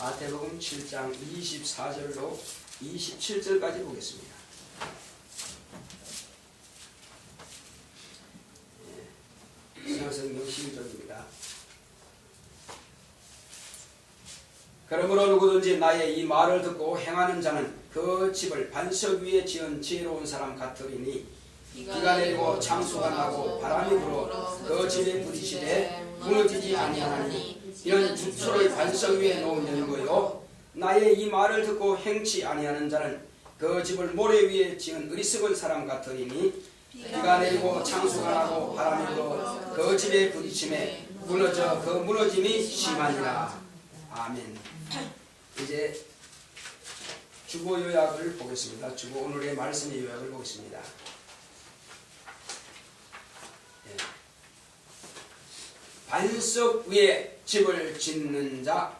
마태복음 7장 24절로 27절까지 보겠습니다. 신약성경 12절입니다. 그러므로 누구든지 나의 이 말을 듣고 행하는 자는 그 집을 반석 위에 지은 지혜로운 사람 같으리니 비가 내리고 창수가 나고 바람이 불어 그 집에 부딪히되 무너지지 아니하나니 이는 주초를 반석 위에 놓은 거요. 나의 이 말을 듣고 행치 아니하는 자는 그 집을 모래 위에 지은 어리석은 사람 같으리니 비가 내리고 창수가 나고 바람이 불어 그 집에 부딪힘에 무너져 그 무너짐이 심하니라. 아멘. 이제 주보 요약을 보겠습니다. 주보 오늘의 말씀의 요약을 보겠습니다. 반석 위에 집을 짓는 자.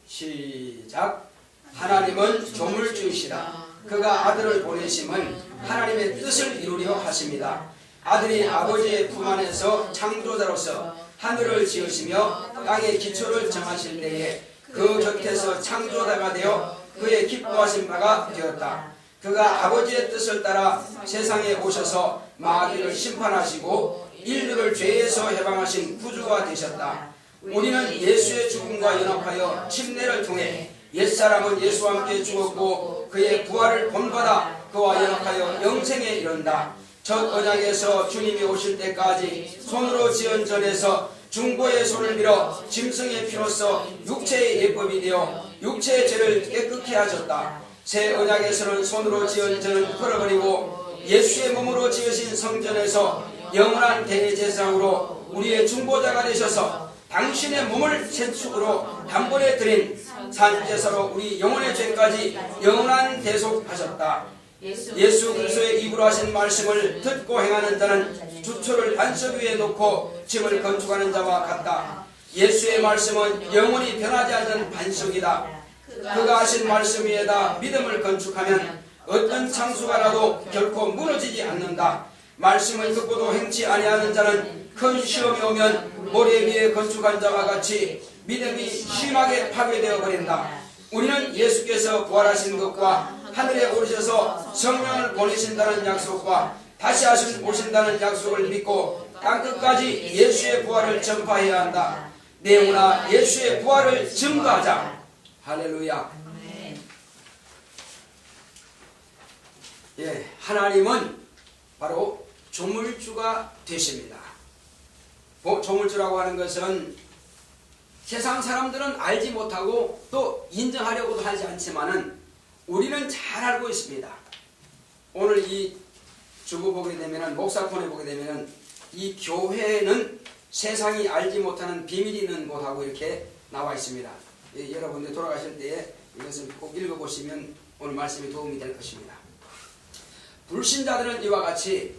시작. 하나님은 조물주이시라. 그가 아들을 보내심은 하나님의 뜻을 이루려 하십니다. 아들이 아버지의 품 안에서 창조자로서 하늘을 지으시며 땅의 기초를 정하실 때에 그 곁에서 창조자가 되어 그의 기뻐하신 바가 되었다. 그가 아버지의 뜻을 따라 세상에 오셔서 마귀를 심판하시고 인류를 죄에서 해방하신 구주가 되셨다. 우리는 예수의 죽음과 연합하여 침례를 통해 옛사람은 예수와 함께 죽었고 그의 부활을 본받아 그와 연합하여 영생에 이른다. 첫 언약에서 주님이 오실 때까지 손으로 지은 전에서 중보의 손을 밀어 짐승의 피로써 육체의 예법이 되어 육체의 죄를 깨끗게 하셨다. 새 언약에서는 손으로 지은 전은 헐어버리고 예수의 몸으로 지으신 성전에서 영원한 대제사장으로 우리의 중보자가 되셔서 당신의 몸을 세축으로 단번에 드린 산제사로 우리 영혼의 죄까지 영원한 대속하셨다. 예수 그리스도의 입으로 하신 말씀을 듣고 행하는 자는 주초를 반석 위에 놓고 집을 건축하는 자와 같다. 예수의 말씀은 영원히 변하지 않는 반석이다. 그가 하신 말씀 위에다 믿음을 건축하면 어떤 창수가 나도 결코 무너지지 않는다. 말씀을 듣고도 행치 아니하는 자는 큰 시험이 오면 모래 위에 건축한 자와 같이 믿음이 심하게 파괴되어 버린다. 우리는 예수께서 부활하신 것과 하늘에 오르셔서 성령을 보내신다는 약속과 다시 오신다는 약속을 믿고 땅끝까지 예수의 부활을 전파해야 한다. 내오나 예수의 부활을 증거하자. 할렐루야. 하나님은 바로 조물주가 되십니다. 조물주라고 하는 것은 세상 사람들은 알지 못하고 또 인정하려고도 하지 않지만은 우리는 잘 알고 있습니다. 오늘 이 주보 보게 되면은 목사폰에 보게 되면은 이 교회는 세상이 알지 못하는 비밀이 있는 곳하고 이렇게 나와 있습니다. 여러분들 돌아가실 때에 이것을 꼭 읽어보시면 오늘 말씀이 도움이 될 것입니다. 불신자들은 이와 같이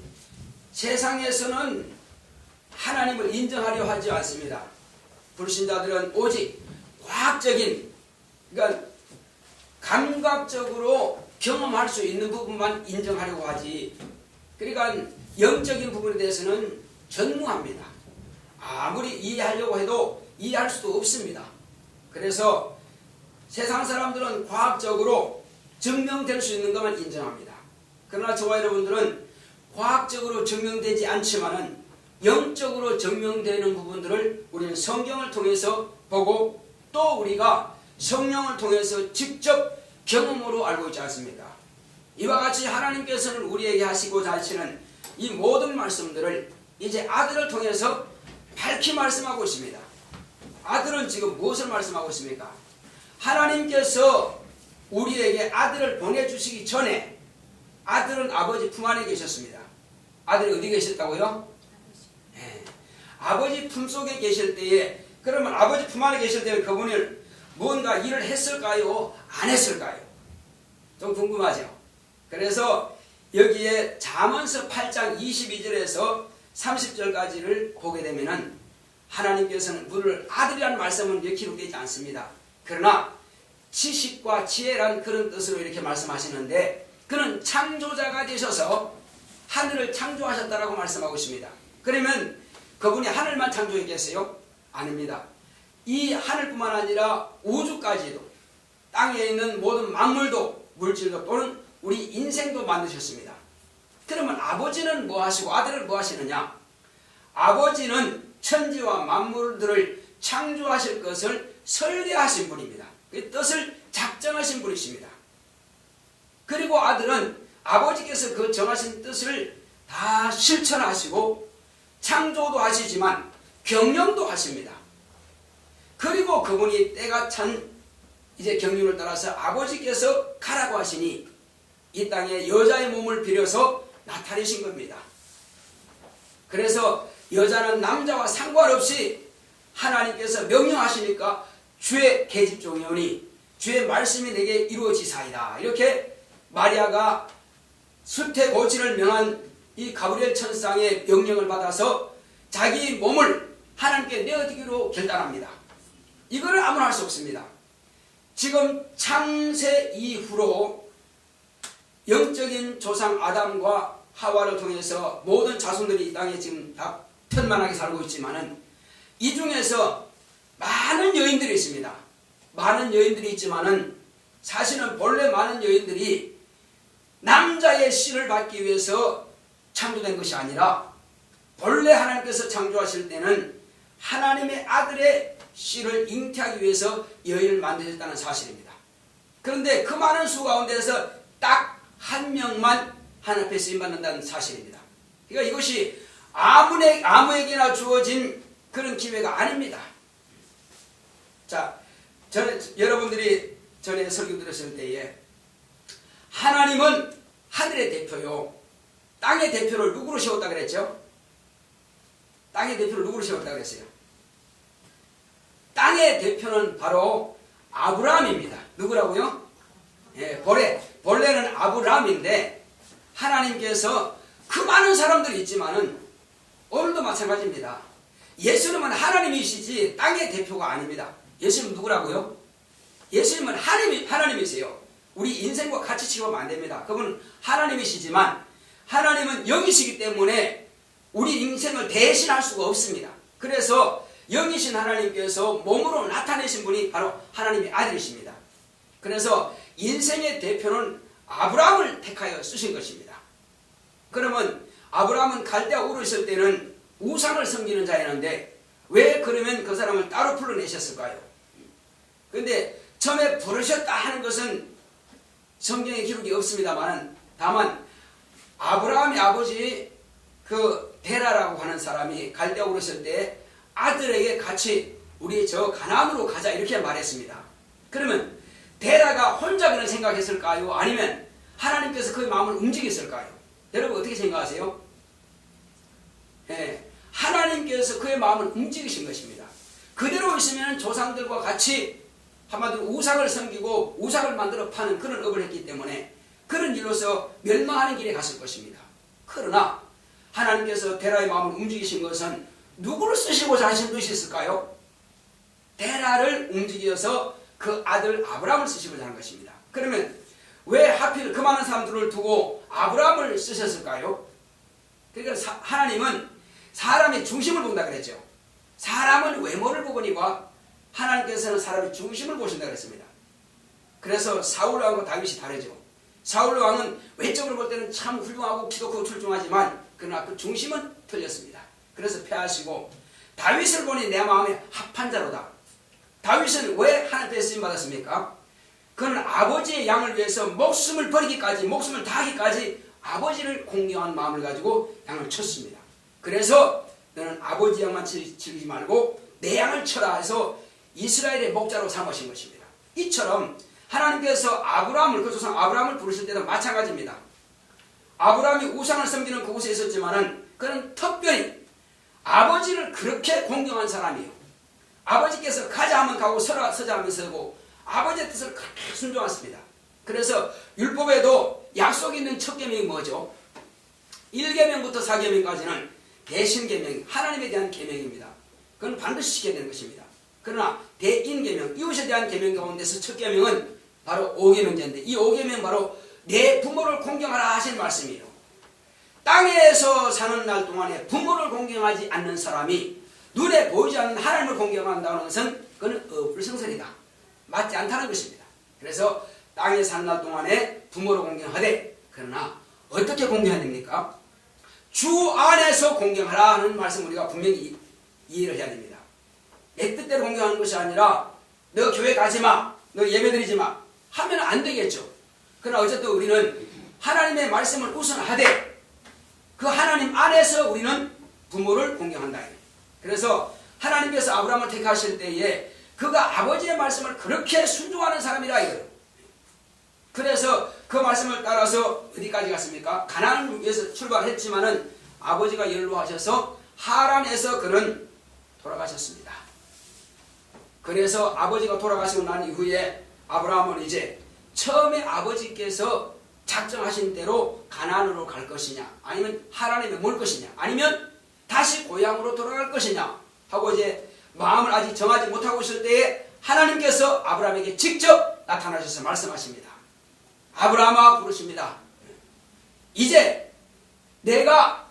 세상에서는 하나님을 인정하려 하지 않습니다. 불신자들은 오직 과학적인, 그러니까 감각적으로 경험할 수 있는 부분만 인정하려고 하지, 그러니까 영적인 부분에 대해서는 전무합니다. 아무리 이해하려고 해도 이해할 수도 없습니다. 그래서 세상 사람들은 과학적으로 증명될 수 있는 것만 인정합니다. 그러나 저와 여러분들은 과학적으로 증명되지 않지만은 영적으로 증명되는 부분들을 우리는 성경을 통해서 보고 또 우리가 성령을 통해서 직접 경험으로 알고 있지 않습니까? 이와 같이 하나님께서는 우리에게 하시고자 하시는 이 모든 말씀들을 이제 아들을 통해서 밝히 말씀하고 있습니다. 아들은 지금 무엇을 말씀하고 있습니까? 하나님께서 우리에게 아들을 보내주시기 전에 아들은 아버지 품 안에 계셨습니다. 아들이 어디 계셨다고요? 아버지 품속에 계실 때에, 그러면 아버지 품 안에 계실 때는 그분이 뭔가 일을 했을까요? 안 했을까요? 좀 궁금하죠? 그래서 여기에 잠언서 8장 22절에서 30절까지를 보게 되면은 하나님께서는 우리를 아들이라는 말씀은 기록되지 않습니다. 그러나 지식과 지혜란 그런 뜻으로 이렇게 말씀하시는데, 그는 창조자가 되셔서 하늘을 창조하셨다라고 말씀하고 있습니다. 그러면 그분이 하늘만 창조했겠어요? 아닙니다. 이 하늘뿐만 아니라 우주까지도 땅에 있는 모든 만물도 물질도 또는 우리 인생도 만드셨습니다. 그러면 아버지는 뭐 하시고 아들은 뭐 하시느냐? 아버지는 천지와 만물들을 창조하실 것을 설계하신 분입니다. 그 뜻을 작정하신 분이십니다. 그리고 아들은 아버지께서 그 정하신 뜻을 다 실천하시고 창조도 하시지만 경영도 하십니다. 그리고 그분이 때가 찬 이제 경륜을 따라서 아버지께서 가라고 하시니 이 땅에 여자의 몸을 빌려서 나타내신 겁니다. 그래서 여자는 남자와 상관없이 하나님께서 명령하시니까 주의 계집종이오니 주의 말씀이 내게 이루어지사이다. 이렇게 마리아가 수태고지를 명한 이 가브리엘 천상의 명령을 받아서 자기 몸을 하나님께 내어드리기로 결단합니다. 이거를 아무나 할 수 없습니다. 지금 창세 이후로 영적인 조상 아담과 하와를 통해서 모든 자손들이 이 땅에 지금 다 편만하게 살고 있지만은 이 중에서 많은 여인들이 있습니다. 많은 여인들이 있지만은 사실은 본래 많은 여인들이 남자의 씨를 받기 위해서 창조된 것이 아니라 본래 하나님께서 창조하실 때는 하나님의 아들의 씨를 잉태하기 위해서 여인을 만드셨다는 사실입니다. 그런데 그 많은 수 가운데서 딱 한 명만 하나님 앞에 쓰임받는다는 사실입니다. 그러니까 이것이 아무에게나 주어진 그런 기회가 아닙니다. 자, 여러분들이 전에 설교 들었을 때에 하나님은 하늘의 대표요, 땅의 대표를 누구로 세웠다 그랬죠? 땅의 대표를 누구로 세웠다 그랬어요? 땅의 대표는 바로 아브라함입니다. 누구라고요? 예, 본래는 아브라함인데 하나님께서 그 많은 사람들이 있지만은 오늘도 마찬가지입니다. 예수님은 하나님이시지 땅의 대표가 아닙니다. 예수님은 누구라고요? 예수님은 하나님이세요. 우리 인생과 같이 치고하면 안 됩니다. 그분은 하나님이시지만 하나님은 영이시기 때문에 우리 인생을 대신할 수가 없습니다. 그래서 영이신 하나님께서 몸으로 나타내신 분이 바로 하나님의 아들이십니다. 그래서 인생의 대표는 아브라함을 택하여 쓰신 것입니다. 그러면 아브라함은 갈대아 우르 있을 때는 우상을 섬기는 자였는데 왜 그러면 그 사람을 따로 불러내셨을까요? 그런데 처음에 부르셨다 하는 것은 성경에 기록이 없습니다만 다만 아브라함의 아버지 그 데라라고 하는 사람이 갈대아 우르 있을 때 아들에게 같이 우리 저 가나안으로 가자 이렇게 말했습니다. 그러면 데라가 혼자 그런 생각했을까요? 아니면 하나님께서 그의 마음을 움직였을까요? 여러분 어떻게 생각하세요? 예, 하나님께서 그의 마음을 움직이신 것입니다. 그대로 있으면 조상들과 같이 한마디로 우상을 섬기고 우상을 만들어 파는 그런 업을 했기 때문에 그런 일로서 멸망하는 길에 갔을 것입니다. 그러나 하나님께서 데라의 마음을 움직이신 것은 누구를 쓰시고자 하신 것이었을까요? 데라를 움직여서 그 아들 아브라함을 쓰시고자 하는 것입니다. 그러면 왜 하필 그 많은 사람들을 두고 아브라함을 쓰셨을까요? 그러니까 하나님은 사람의 중심을 본다 그랬죠. 사람은 외모를 보거니와 하나님께서는 사람의 중심을 보신다 그랬습니다. 그래서 사울 왕과 다윗이 다르죠. 사울 왕은 외적으로 볼 때는 참 훌륭하고 기독하고 출중하지만 그러나 그 중심은 틀렸습니다. 그래서 패하시고 다윗을 보니 내 마음에 합한 자로다. 다윗은 왜 하나님께 쓰임 받았습니까? 그는 아버지의 양을 위해서 목숨을 버리기까지 목숨을 다하기까지 아버지를 공경한 마음을 가지고 양을 쳤습니다. 그래서 너는 아버지 양만 치지 말고 내 양을 쳐라 해서 이스라엘의 목자로 삼으신 것입니다. 이처럼 하나님께서 아브라함을 그 조상 아브라함을 부르실 때도 마찬가지입니다. 아브라함이 우상을 섬기는 그곳에 있었지만은 그는 특별히 아버지를 그렇게 공경한 사람이에요. 아버지께서 가자 하면 가고 서자 하면 서고 아버지의 뜻을 그렇게 순종했습니다. 그래서 율법에도 약속이 있는 첫 계명이 뭐죠? 1계명부터 4계명까지는 대신계명, 하나님에 대한 계명입니다. 그건 반드시 지켜야 되는 것입니다. 그러나 대인계명, 이웃에 대한 계명 가운데서 첫 계명은 바로 5계명제인데 이 5계명 바로 내 부모를 공경하라 하신 말씀이에요. 땅에서 사는 날 동안에 부모를 공경하지 않는 사람이 눈에 보이지 않는 하나님을 공경한다는 것은 그건 어불성설이다. 맞지 않다는 것입니다. 그래서 땅에 사는 날 동안에 부모를 공경하되, 그러나 어떻게 공경해야 됩니까? 주 안에서 공경하라 하는 말씀 우리가 분명히 이해를 해야 됩니다. 내 뜻대로 공경하는 것이 아니라 너 교회 가지 마, 너 예배 드리지 마 하면 안 되겠죠. 그러나 어쨌든 우리는 하나님의 말씀을 우선하되 그 하나님 안에서 우리는 부모를 공경한다. 그래서 하나님께서 아브라함을 택하실 때에 그가 아버지의 말씀을 그렇게 순종하는 사람이라 이거예요. 그래서 그 말씀을 따라서 어디까지 갔습니까? 가나안을 위해서 출발했지만은 아버지가 연로하셔서 하란에서 그는 돌아가셨습니다. 그래서 아버지가 돌아가시고 난 이후에 아브라함은 이제 처음에 아버지께서 작정하신 대로 가나안으로 갈 것이냐, 아니면 하란에 머물 것이냐, 아니면 다시 고향으로 돌아갈 것이냐 하고 이제 마음을 아직 정하지 못하고 있을 때에 하나님께서 아브라함에게 직접 나타나셔서 말씀하십니다. 아브라함아 부르십니다. 이제 내가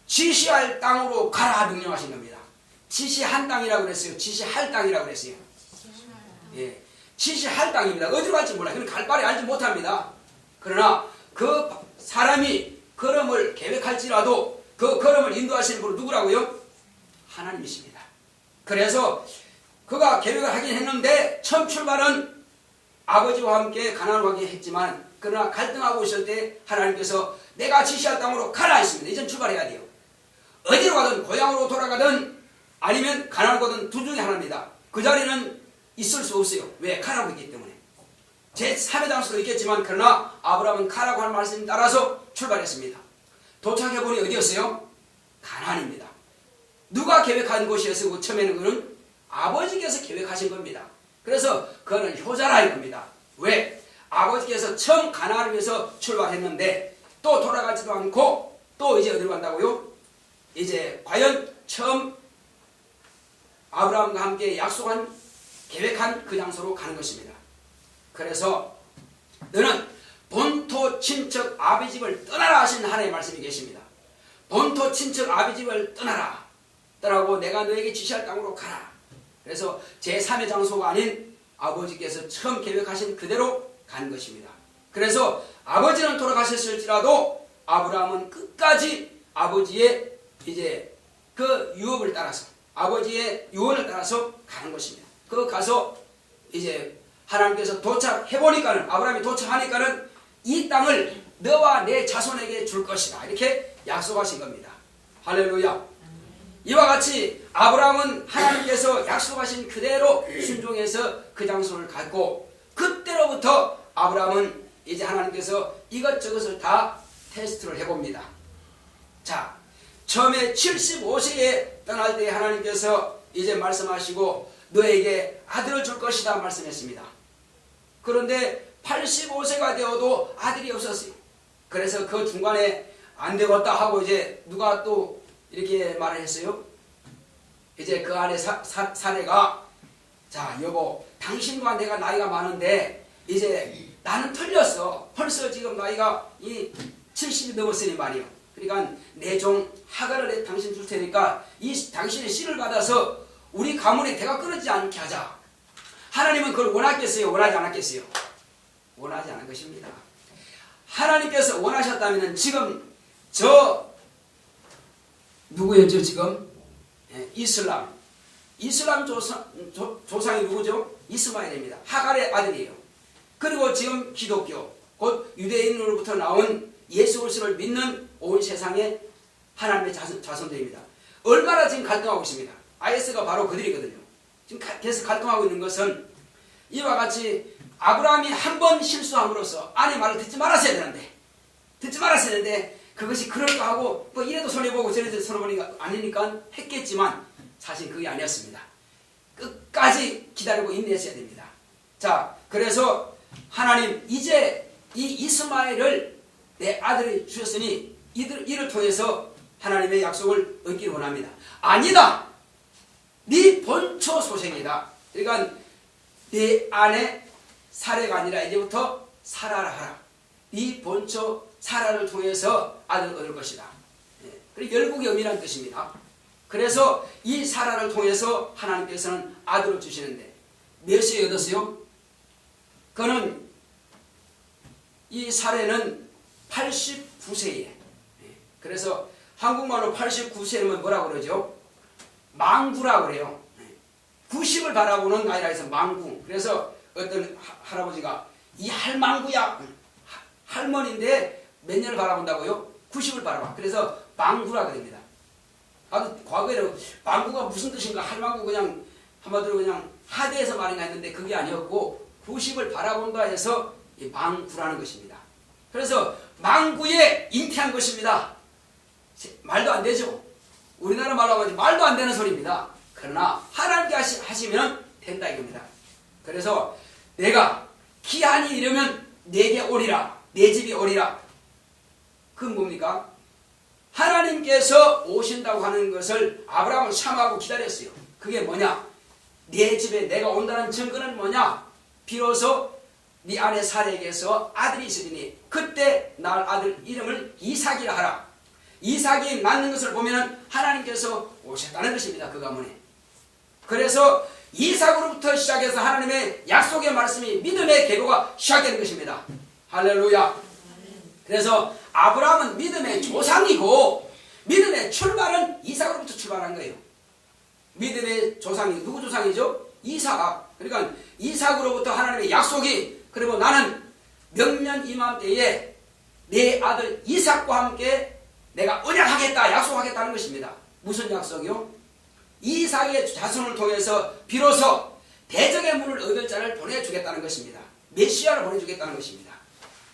지시할 땅으로 가라 명령하신 겁니다. 지시한 땅이라고 그랬어요. 지시할 땅이라고 그랬어요. 예, 지시할 땅입니다. 어디로 갈지 몰라요. 그는 갈 바를 알지 못합니다. 그러나 그 사람이 걸음을 계획할지라도 그 걸음을 인도하시는 분은 누구라고요? 하나님이십니다. 그래서 그가 계획을 하긴 했는데 처음 출발은 아버지와 함께 가나안으로 가게 했지만, 그러나 갈등하고 있을 때 하나님께서 내가 지시할 땅으로 가라 했습니다. 이젠 출발해야 돼요. 어디로 가든 고향으로 돌아가든 아니면 가나안으로 가든 둘 중에 하나입니다. 그 자리는 있을 수 없어요. 왜? 가라고 했기 때문에. 제3의 장소도 있겠지만 그러나 아브라함은 가라고 하는 말씀에 따라서 출발했습니다. 도착해보니 어디였어요? 가나안입니다. 누가 계획한 곳이었고 처음에는 그는 아버지께서 계획하신 겁니다. 그래서 그는 효자라 이겁니다. 왜? 아버지께서 처음 가나안을 위해서 출발했는데 또 돌아가지도 않고 또 이제 어디로 간다고요? 이제 과연 처음 아브라함과 함께 약속한 계획한 그 장소로 가는 것입니다. 그래서 너는 본토 친척 아비 집을 떠나라 하신 하나님의 말씀이 계십니다. 본토 친척 아비 집을 떠나라. 떠나고 내가 너에게 지시할 땅으로 가라. 그래서 제3의 장소가 아닌 아버지께서 처음 계획하신 그대로 간 것입니다. 그래서 아버지는 돌아가셨을지라도 아브라함은 끝까지 아버지의 이제 그 유업을 따라서, 아버지의 유언을 따라서 가는 것입니다. 그 가서 이제 하나님께서 도착해보니까는, 아브라함이 도착하니까는 이 땅을 너와 내 자손에게 줄 것이다 이렇게 약속하신 겁니다. 할렐루야. 이와 같이 아브라함은 하나님께서 약속하신 그대로 순종해서 그 장소를 갔고, 그때로부터 아브라함은 이제 하나님께서 이것저것을 다 테스트를 해봅니다. 자, 처음에 75세에 떠날 때 하나님께서 이제 말씀하시고 너에게 아들을 줄 것이다 말씀했습니다. 그런데 85세가 되어도 아들이 없었어요. 그래서 그 중간에 안 되겠다 하고 이제 누가 또 이렇게 말을 했어요. 이제 그 안에 사내가, 자 여보, 당신과 내가 나이가 많은데 이제 나는 틀렸어. 벌써 지금 나이가 70이 넘었으니 말이요. 그러니까 내 종 하갈을 당신 줄 테니까 이 당신의 씨를 받아서 우리 가문의 대가 끊어지지 않게 하자. 하나님은 그걸 원하겠어요? 원하지 않았겠어요? 원하지 않은 것입니다. 하나님께서 원하셨다면 지금 누구였죠 지금? 이슬람 조상이 누구죠? 이스마엘입니다. 하갈의 아들이에요. 그리고 지금 기독교, 곧 유대인으로부터 나온 예수 그리스도를 믿는 온 세상의 하나님의 자손들입니다. 얼마나 지금 갈등하고 있습니다. IS가 바로 그들이거든요. 지금 계속 갈등하고 있는 것은 이와 같이 아브라함이 한 번 실수함으로써 아내 말을 듣지 말았어야 되는데 그것이 그럴까 하고 뭐 이래도 손해보고 저래도 손해보니까 아니니까 했겠지만 사실 그게 아니었습니다. 끝까지 기다리고 인내했어야 됩니다. 자, 그래서 하나님 이제 이 이스마엘을 내 아들이 주셨으니 이를 통해서 하나님의 약속을 얻기를 원합니다. 아니다. 네 본초 소생이다. 그러니까 네 아내 사례가 아니라 이제부터 사라라 하라. 네 본초 사라를 통해서 아들을 얻을 것이다. 그리고 열국의 의미라는 뜻입니다. 그래서 이 사라를 통해서 하나님께서는 아들을 주시는데 몇 세에 얻었어요? 그는 이 사례는 89세에, 그래서 한국말로 89세면 뭐라고 그러죠? 망구라고 그래요. 90을 바라보는 나이라 해서 망구. 그래서 어떤 할아버지가 이 할망구야, 할머니인데 몇 년을 바라본다고요? 90을 바라봐. 그래서 망구라 그럽니다. 아주 과거에는 망구가 무슨 뜻인가, 할망구 그냥 한마디로 그냥 하대에서 말인가 했는데 그게 아니었고 90을 바라본다 해서 망구라는 것입니다. 그래서 망구에 잉태한 것입니다. 말도 안 되죠. 우리나라 말로 하면 말도 안 되는 소리입니다. 그러나 하나님께 하시면 된다 이겁니다. 그래서 내가 기한이 이르면 내게 오리라, 내 집이 오리라. 그건 뭡니까? 하나님께서 오신다고 하는 것을 아브라함은 참하고 기다렸어요. 그게 뭐냐? 내 집에 내가 온다는 증거는 뭐냐? 비로소 네 아내 사라에게서 아들이 있으리니 그때 낳을 아들 이름을 이삭이라 하라. 이삭이 낳는 것을 보면 하나님께서 오셨다는 것입니다. 그 가문에. 그래서 이삭으로부터 시작해서 하나님의 약속의 말씀이 믿음의 계보가 시작되는 것입니다. 할렐루야. 그래서 아브라함은 믿음의 조상이고 믿음의 출발은 이삭으로부터 출발한 거예요. 믿음의 조상이 누구 조상이죠? 이삭. 그러니까 이삭으로부터 하나님의 약속이, 그리고 나는 명년 이맘때에 내 아들 이삭과 함께 내가 언약하겠다, 약속하겠다는 것입니다. 무슨 약속이요? 이삭의 자손을 통해서 비로소 대적의 문을 얻을 자를 보내주겠다는 것입니다. 메시아를 보내주겠다는 것입니다.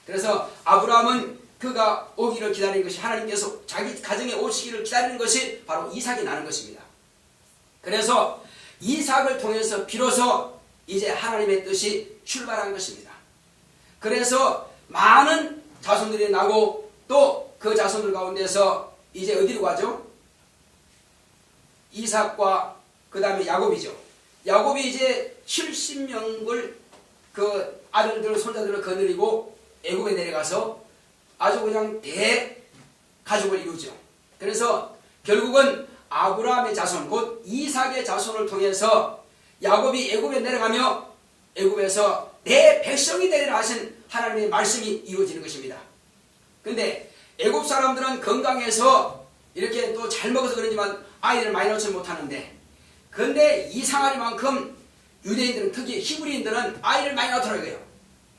그래서 아브라함은 그가 오기를 기다리는 것이, 하나님께서 자기 가정에 오시기를 기다리는 것이 바로 이삭이 나는 것입니다. 그래서 이삭을 통해서 비로소 이제 하나님의 뜻이 출발한 것입니다. 그래서 많은 자손들이 나고 또 그 자손들 가운데서 이제 어디로 가죠? 이삭과 그 다음에 야곱이죠. 야곱이 이제 70명을 그 아들들, 손자들을 거느리고 애굽에 내려가서 아주 그냥 대가족을 이루죠. 그래서 결국은 아브라함의 자손, 곧 이삭의 자손을 통해서 야곱이 애굽에 내려가며 애굽에서 내 백성이 되리라 하신 하나님의 말씀이 이루어지는 것입니다. 그런데 애굽 사람들은 건강해서 이렇게 또 잘 먹어서 그런지만 아이를 많이 낳지 못하는데, 그런데 이상하리만큼 유대인들은, 특히 히브리인들은 아이를 많이 낳더라고요.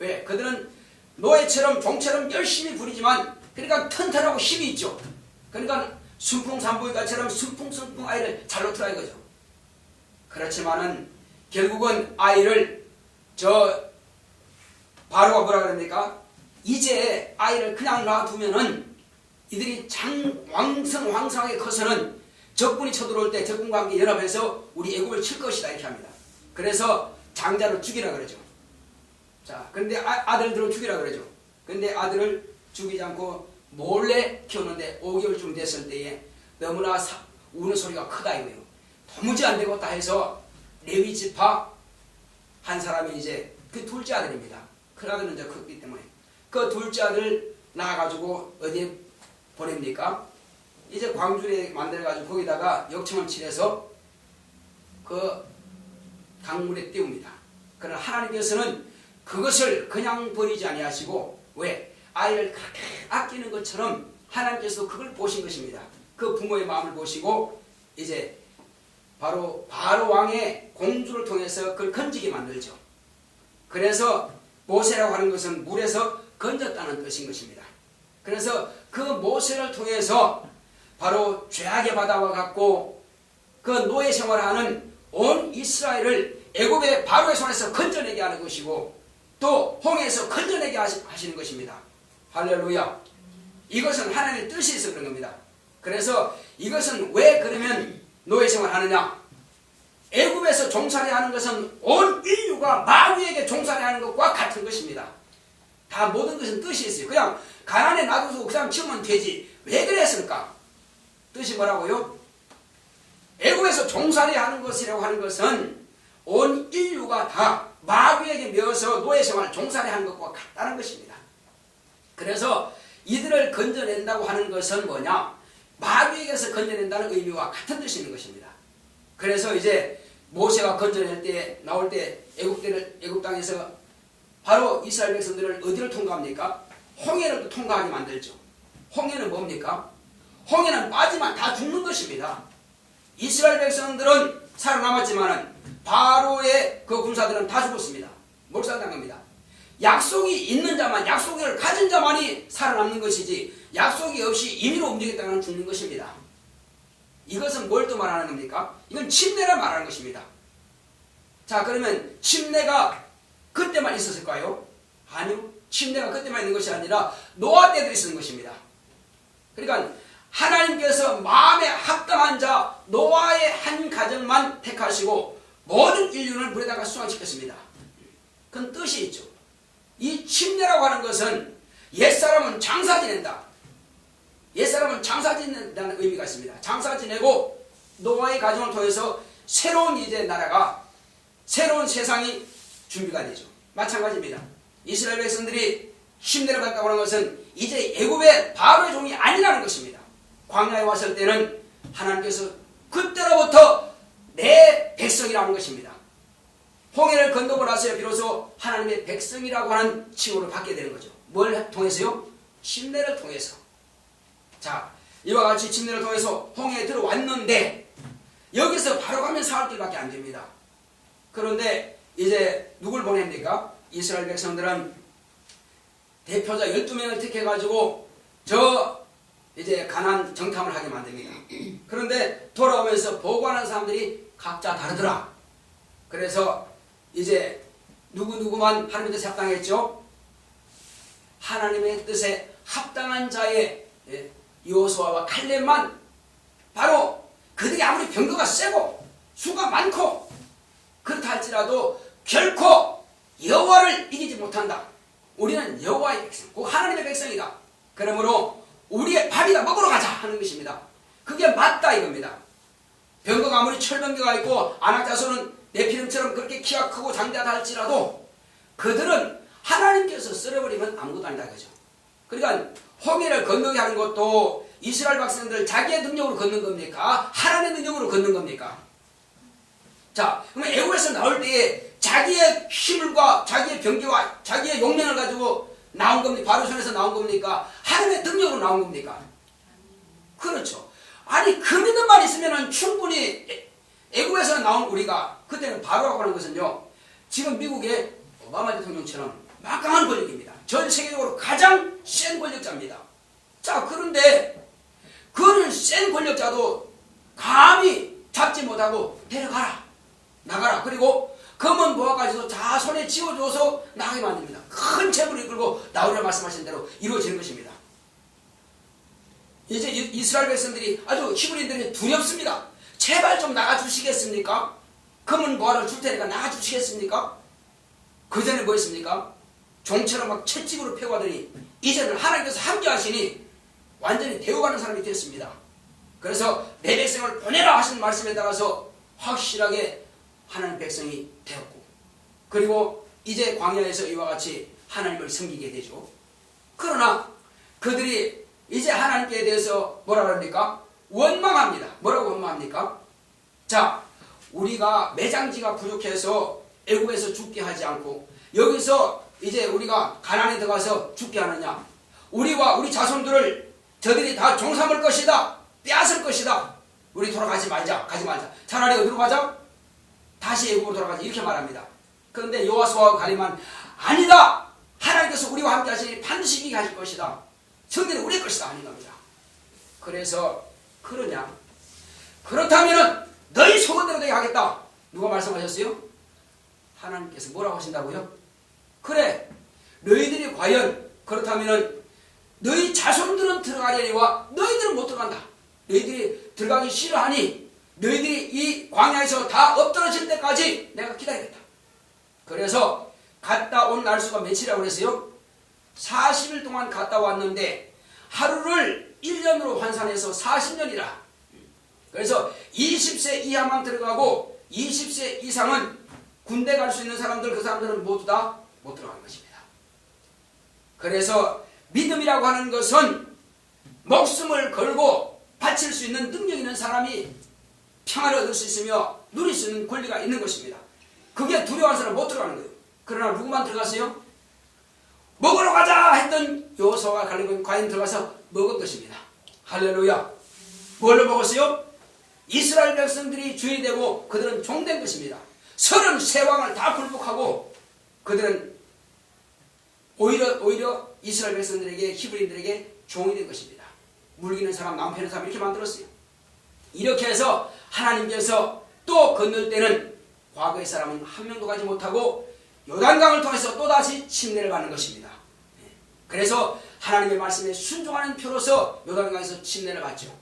왜? 그들은 노예처럼 종처럼 열심히 부리지만 그러니까 튼튼하고 힘이 있죠. 그러니까 순풍산부인과처럼 순풍순풍 아이를 잘 놓더라 이거죠. 그렇지만은 결국은 아이를 바로가 뭐라 그럽니까? 이제 아이를 그냥 놔두면은 이들이 왕성하게 커서는 적군이 쳐들어올 때 적군과 함께 연합해서 우리 애굽을 칠 것이다 이렇게 합니다. 그래서 장자를 죽이라 그러죠. 자, 그런데 아들들을 죽이라 그러죠. 그런데 아들을 죽이지 않고 몰래 키우는데 5개월쯤 됐을 때에 너무나 우는 소리가 크다 이거예요. 도무지 안 되겠다 해서 레위 지파 한 사람이 이제 그 둘째 아들입니다. 큰 아들은 이제 컸기 때문에 그 둘째 아들 낳아가지고 어디에 보냅니까? 이제 광주에 만들어가지고 거기다가 역청을 칠해서 그 강물에 띄웁니다. 그러나 하나님께서는 그것을 그냥 버리지 아니하시고, 왜? 아이를 그렇게 아끼는 것처럼 하나님께서도 그걸 보신 것입니다. 그 부모의 마음을 보시고 이제 바로 왕의 공주를 통해서 그걸 건지게 만들죠. 그래서 모세라고 하는 것은 물에서 건졌다는 뜻인 것입니다. 그래서 그 모세를 통해서 바로 죄악의 바다와 같고 그 노예 생활하는 온 이스라엘을 애굽의 바로의 손에서 건져내게 하는 것이고 또 홍해에서 건져내게 하시는 것입니다. 할렐루야. 이것은 하나님의 뜻이 있어 그런 겁니다. 그래서 이것은 왜 그러면 노예 생활하느냐? 애굽에서 종살이 하는 것은 온 인류가 마귀에게 종살이 하는 것과 같은 것입니다. 다 모든 것은 뜻이 있어요. 그냥 가난에 놔두고 그 사람 치우면 되지. 왜 그랬을까? 뜻이 뭐라고요? 애굽에서 종살이 하는 것이라고 하는 것은 온 인류가 다 마귀에게 매어서 노예 생활 종살이 하는 것과 같다는 것입니다. 그래서 이들을 건져낸다고 하는 것은 뭐냐? 마귀에게서 건져낸다는 의미와 같은 뜻이 있는 것입니다. 그래서 이제 모세가 건져낼 때 나올 때 애굽 땅에서 바로 이스라엘 백성들을 어디를 통과합니까? 홍해를 또 통과하게 만들죠. 홍해는 뭡니까? 홍해는 빠지면 다 죽는 것입니다. 이스라엘 백성들은 살아남았지만은 바로의 그 군사들은 다 죽었습니다. 몰살당한 겁니다. 약속이 있는 자만, 약속을 가진 자만이 살아남는 것이지 약속이 없이 임의로 움직였다가는 죽는 것입니다. 이것은 뭘 또 말하는 겁니까? 이건 침례를 말하는 것입니다. 자, 그러면 침례가 그때만 있었을까요? 아니요. 침례가 그때만 있는 것이 아니라 노아 때도 있었는 것입니다. 그러니까 하나님께서 마음에 합당한 자 노아의 한 가정만 택하시고 모든 인류를 물에다가 수상시켰습니다. 그건 뜻이 있죠. 이 침례라고 하는 것은 옛사람은 장사 지낸다. 옛사람은 장사 지낸다는 의미가 있습니다. 장사 지내고 노아의 가정을 통해서 새로운 이제 나라가, 새로운 세상이 준비가 되죠. 마찬가지입니다. 이스라엘 백성들이 침례를 받았다고 하는 것은 이제 애굽의 바로의 종이 아니라는 것입니다. 광야에 왔을 때는 하나님께서 그때로부터 내 백성이라는 것입니다. 홍해를 건너고 나서야 비로소 하나님의 백성이라고 하는 칭호를 받게 되는 거죠. 뭘 통해서요? 침례를 통해서. 자, 이와 같이 침례를 통해서 홍해에 들어왔는데 여기서 바로 가면 사흘 길밖에 안 됩니다. 그런데 이제 누굴 보냅니까? 이스라엘 백성들은 대표자 12명을 택해가지고 이제 가나안 정탐을 하게 만듭니다. 그런데 돌아오면서 보고하는 사람들이 각자 다르더라. 그래서 이제 누구만 하나님의 뜻에 합당했죠? 하나님의 뜻에 합당한 자의 여호수아와 칼렙만, 바로 그들이 아무리 병거가 세고 수가 많고 그렇다 할지라도 결코 여호와를 이기지 못한다. 우리는 여호와의 백성, 그 하나님의 백성이다. 그러므로 우리의 밥이다, 먹으러 가자 하는 것입니다. 그게 맞다 이겁니다. 병거가 아무리 철병거가 있고 안악자손은 네피림처럼 그렇게 키가 크고 장대하다 할지라도 그들은 하나님께서 쓸어버리면 아무것도 아니다 그죠. 그러니까 홍해를 건너게 하는 것도 이스라엘 백성들 자기의 능력으로 걷는 겁니까? 하나님의 능력으로 걷는 겁니까? 자, 그러면 애국에서 나올 때에 자기의 힘과 자기의 병기와 자기의 용맹을 가지고 나온 겁니까? 바로 손에서 나온 겁니까? 하나님의 능력으로 나온 겁니까? 그렇죠. 아니 그 믿음만 있으면 충분히 애국에서 나온 우리가, 그때는 바로라고 하는 것은요, 지금 미국의 오바마 대통령처럼 막강한 권력입니다. 전 세계적으로 가장 센 권력자입니다. 자, 그런데 그런 센 권력자도 감히 잡지 못하고 데려가라, 나가라, 그리고 검은 보화까지도 다 손에 쥐어줘서 나가게 만듭니다. 큰 재물을 이끌고 나오려 말씀하신 대로 이루어지는 것입니다. 이제 이스라엘 백성들이, 아주 히브리인들이 두렵습니다. 제발 좀 나가주시겠습니까? 검은 보화를 줄 테니까 나가주시겠습니까? 그 전에 뭐 했습니까? 종처럼 막 채찍으로 패고하더니 이제는 하나님께서 함께 하시니 완전히 데워가는 사람이 됐습니다. 그래서 내 백성을 보내라 하신 말씀에 따라서 확실하게 하나님 백성이 되었고, 그리고 이제 광야에서 이와 같이 하나님을 섬기게 되죠. 그러나 그들이 이제 하나님께 대해서 뭐라 그럽니까? 원망합니다. 뭐라고 원망합니까? 자, 우리가 매장지가 부족해서 애굽에서 죽게 하지 않고 여기서 이제 우리가 가나안에 들어가서 죽게 하느냐? 우리와 우리 자손들을 저들이 다 종삼을 것이다, 빼앗을 것이다. 우리 돌아가지 말자, 가지 말자. 차라리 어디로 가자? 다시 애굽으로 돌아가자, 이렇게 말합니다. 그런데 여호수아와 갈렙은 아니다, 하나님께서 우리와 함께 하시니 반드시 이기게 하실 것이다, 성전이 우리 것이다 하는 겁니다. 그래서 그러냐? 그렇다면은 너희 소원대로 되게 하겠다. 누가 말씀하셨어요? 하나님께서 뭐라고 하신다고요? 그래, 너희들이 과연 그렇다면은 너희 자손들은 들어가려니와 너희들은 못 들어간다. 너희들이 들어가기 싫어하니 너희들이 이 광야에서 다 엎드러질 때까지 내가 기다리겠다. 그래서 갔다 온 날수가 며칠이라고 그랬어요? 40일 동안 갔다 왔는데 하루를 1년으로 환산해서 40년이라. 그래서 20세 이하만 들어가고 20세 이상은 군대 갈 수 있는 사람들, 그 사람들은 모두 다 못 들어가는 것입니다. 그래서 믿음이라고 하는 것은 목숨을 걸고 바칠 수 있는 능력 있는 사람이 평안을 얻을 수 있으며 누릴 수 있는 권리가 있는 것입니다. 그게 두려워하는 사람은 못 들어가는 거예요. 그러나 누구만 들어갔어요? 먹으러 가자 했던 여호수아와 갈렙은 과연 들어가서 먹은 것입니다. 할렐루야. 뭘로 먹었어요? 이스라엘 백성들이 주인이 되고 그들은 종된 것입니다. 33왕을 다 굴복하고 그들은 오히려 이스라엘 백성들에게, 히브리인들에게 종이 된 것입니다. 물기는 사람, 나무 패는 사람, 이렇게 만들었어요. 이렇게 해서 하나님께서 또 건널 때는 과거의 사람은 한 명도 가지 못하고 요단강을 통해서 또다시 침례를 받는 것입니다. 그래서 하나님의 말씀에 순종하는 표로서 요단강에서 침례를 받죠.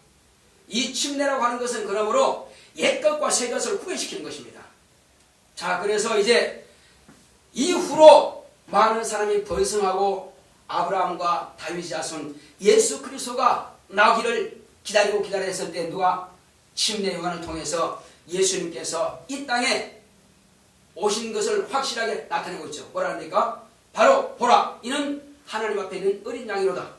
이 침례라고 하는 것은 그러므로 옛것과 새것을 구별시키는 것입니다. 자, 그래서 이제 이후로 많은 사람이 번성하고 아브라함과 다윗 자손 예수 그리스도가 나오기를 기다렸을 때 누가 침례 요한을 통해서 예수님께서 이 땅에 오신 것을 확실하게 나타내고 있죠. 뭐라 합니까? 바로 보라, 이는 하나님 앞에 있는 어린 양이로다.